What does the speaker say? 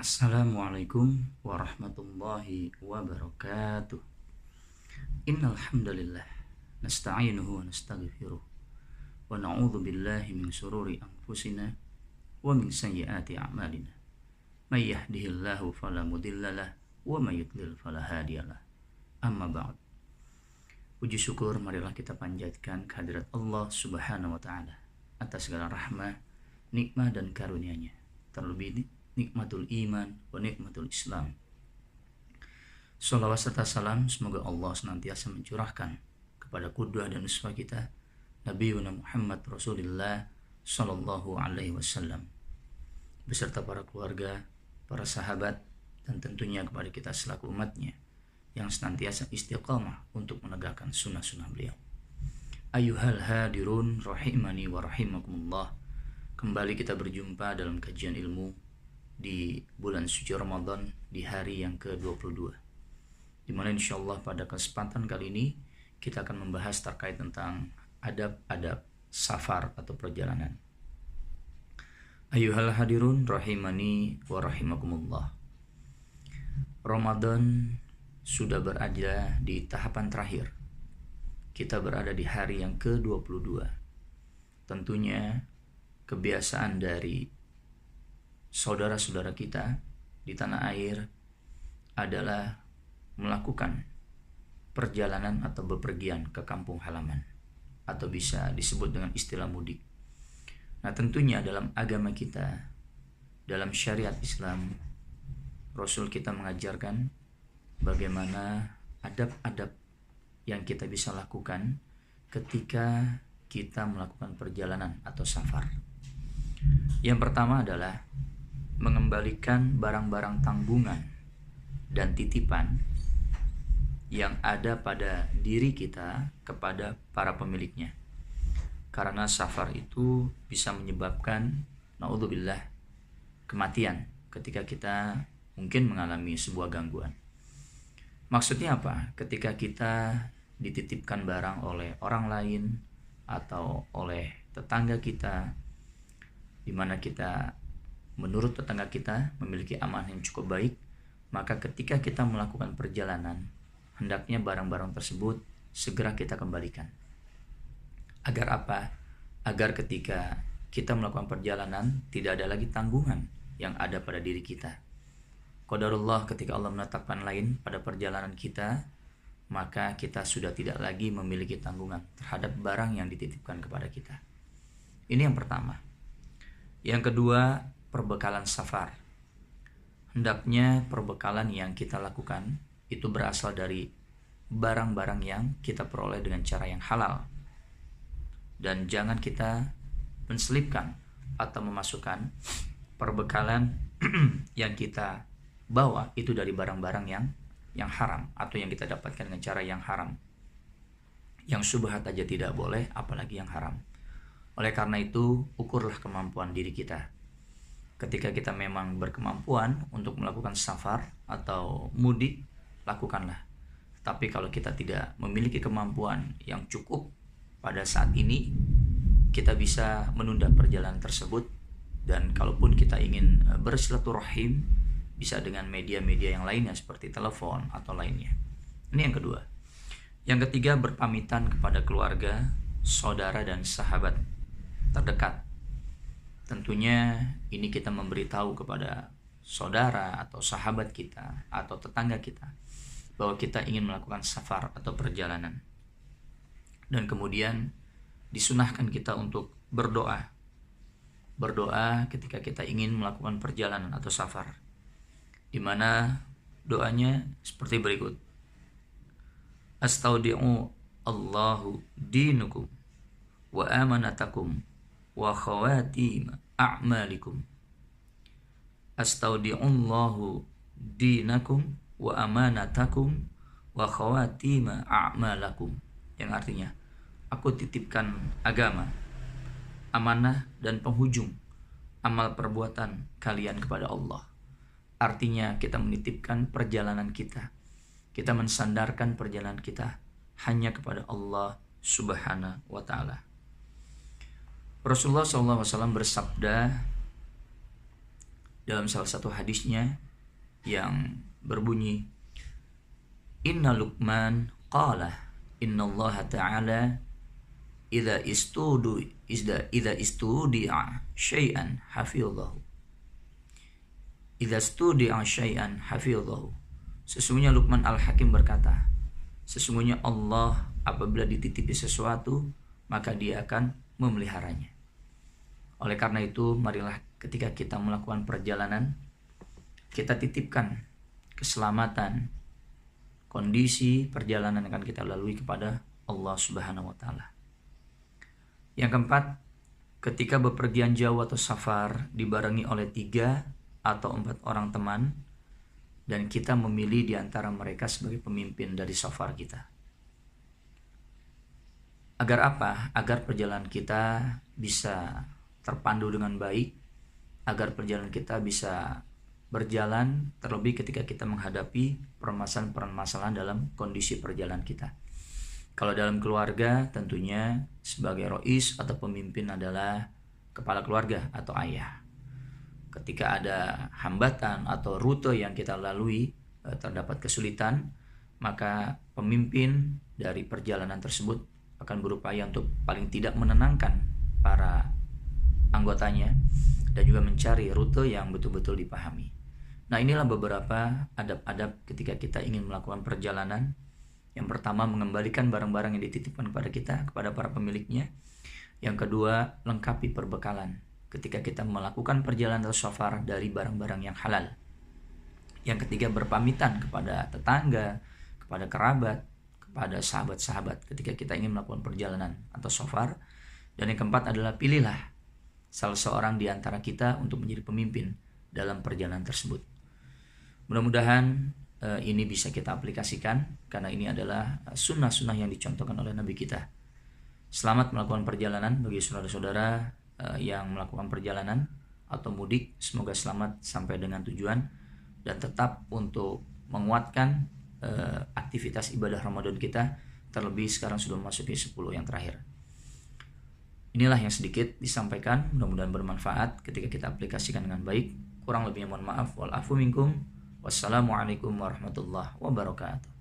Assalamualaikum warahmatullahi wabarakatuh. Innal hamdalillah nasta'inuhu wa nastaghfiruh wa na'udzu billahi min shururi anfusina wa min sayyiati a'malina. May yahdihillahu fala mudhillalah wa may yudlil fala hadiyalah. Amma ba'd. Puji syukur marilah kita panjatkan kehadirat Allah Subhanahu wa taala atas segala rahmah, nikmat dan karunia-Nya. Terlebih nikmatul iman wa nikmatul Islam. Salawat serta salam semoga Allah senantiasa mencurahkan kepada qudwah dan uswah kita Nabi Muhammad Rasulullah sallallahu alaihi wasallam beserta para keluarga, para sahabat, dan tentunya kepada kita selaku umatnya yang senantiasa istiqamah untuk menegakkan sunnah-sunnah beliau. Ayuhal hadirun rahimani wa rahimakumullah. Kembali kita berjumpa dalam kajian ilmu di bulan suci Ramadan di hari yang ke-22, dimana insyaallah pada kesempatan kali ini kita akan membahas terkait tentang adab-adab safar atau perjalanan. Ayuhal hadirun rahimani wa rahimakumullah. Ramadan sudah berada di tahapan terakhir. Kita berada di hari yang ke-22. Tentunya kebiasaan dari saudara-saudara kita di tanah air adalah melakukan perjalanan atau bepergian ke kampung halaman, atau bisa disebut dengan istilah mudik. Nah, tentunya dalam agama kita, dalam syariat Islam, Rasul kita mengajarkan bagaimana adab-adab yang kita bisa lakukan ketika kita melakukan perjalanan atau safar. Yang pertama adalah mengembalikan barang-barang tanggungan dan titipan yang ada pada diri kita kepada para pemiliknya. Karena safar itu bisa menyebabkan naudzubillah kematian ketika kita mungkin mengalami sebuah gangguan. Maksudnya apa? Ketika kita dititipkan barang oleh orang lain atau oleh tetangga kita, di mana kita menurut tetangga kita memiliki amanah yang cukup baik, maka ketika kita melakukan perjalanan, hendaknya barang-barang tersebut segera kita kembalikan. Agar apa? Agar ketika kita melakukan perjalanan tidak ada lagi tanggungan yang ada pada diri kita. Qadarullah, ketika Allah menetapkan lain pada perjalanan kita, maka kita sudah tidak lagi memiliki tanggungan terhadap barang yang dititipkan kepada kita. Ini yang pertama. Yang kedua, perbekalan safar. Hendaknya perbekalan yang kita lakukan itu berasal dari barang-barang yang kita peroleh dengan cara yang halal. Dan jangan kita menselipkan atau memasukkan perbekalan yang kita bawa itu dari barang-barang yang haram, atau yang kita dapatkan dengan cara yang haram. Yang syubhat aja tidak boleh, apalagi yang haram. Oleh karena itu, ukurlah kemampuan diri kita. Ketika kita memang berkemampuan untuk melakukan safar atau mudik, lakukanlah. Tapi kalau kita tidak memiliki kemampuan yang cukup pada saat ini, kita bisa menunda perjalanan tersebut. Dan kalaupun kita ingin bersilaturahim, bisa dengan media-media yang lainnya seperti telepon atau lainnya. Ini yang kedua. Yang ketiga, berpamitan kepada keluarga, saudara dan sahabat terdekat. Tentunya ini kita memberitahu kepada saudara atau sahabat kita atau tetangga kita bahwa kita ingin melakukan safar atau perjalanan. Dan kemudian disunahkan kita untuk berdoa. Berdoa ketika kita ingin melakukan perjalanan atau safar, di mana doanya seperti berikut. Astaudi'u Allahu dinukum wa amanatakum wa khawatim a'malikum. Astaudi'ullahu dinakum wa amanatakum wa khawatim a'malakum. Yang artinya, aku titipkan agama, amanah dan penghujung amal perbuatan kalian kepada Allah. Artinya kita menitipkan perjalanan kita. Kita mensandarkan perjalanan kita hanya kepada Allah Subhanahu wa ta'ala. Rasulullah SAW bersabda, dalam salah satu hadisnya yang berbunyi, Inna Luqman qala Inna Allah Ta'ala idza istudi'a syai'an hafidhahu. Idza studi'a syai'an hafidhahu. Sesungguhnya Luqman Al-Hakim berkata, sesungguhnya Allah apabila dititipi sesuatu, maka Dia akan memeliharanya. Oleh karena itu, marilah ketika kita melakukan perjalanan, kita titipkan keselamatan, kondisi perjalanan yang akan kita lalui kepada Allah Subhanahu wa Ta'ala. Yang keempat, ketika bepergian jauh atau safar dibarengi oleh 3 atau 4 orang teman, dan kita memilih di antara mereka sebagai pemimpin dari safar kita. Agar apa? Agar perjalanan kita bisa terpandu dengan baik, agar perjalanan kita bisa berjalan, terlebih ketika kita menghadapi permasalahan-permasalahan dalam kondisi perjalanan kita. Kalau dalam keluarga, tentunya sebagai rois atau pemimpin adalah kepala keluarga atau ayah. Ketika ada hambatan atau rute yang kita lalui, terdapat kesulitan, maka pemimpin dari perjalanan tersebut akan berupaya untuk paling tidak menenangkan para anggotanya dan juga mencari rute yang betul-betul dipahami. Nah, inilah beberapa adab-adab ketika kita ingin melakukan perjalanan. Yang pertama, mengembalikan barang-barang yang dititipkan kepada kita, kepada para pemiliknya. Yang kedua, lengkapi perbekalan ketika kita melakukan perjalanan atau safar dari barang-barang yang halal. Yang ketiga, berpamitan kepada tetangga, kepada kerabat, kepada sahabat-sahabat ketika kita ingin melakukan perjalanan atau safar. Dan yang keempat adalah pilihlah salah seorang di antara kita untuk menjadi pemimpin dalam perjalanan tersebut. Mudah-mudahan ini bisa kita aplikasikan, karena ini adalah sunnah-sunnah yang dicontohkan oleh Nabi kita. Selamat melakukan perjalanan bagi saudara-saudara yang melakukan perjalanan atau mudik. Semoga selamat sampai dengan tujuan dan tetap untuk menguatkan aktivitas ibadah Ramadan kita, terlebih sekarang sudah memasuki 10 yang terakhir. Inilah yang sedikit disampaikan, mudah-mudahan bermanfaat ketika kita aplikasikan dengan baik. Kurang lebihnya mohon maaf. Wal afu minkum. Wassalamualaikum warahmatullahi wabarakatuh.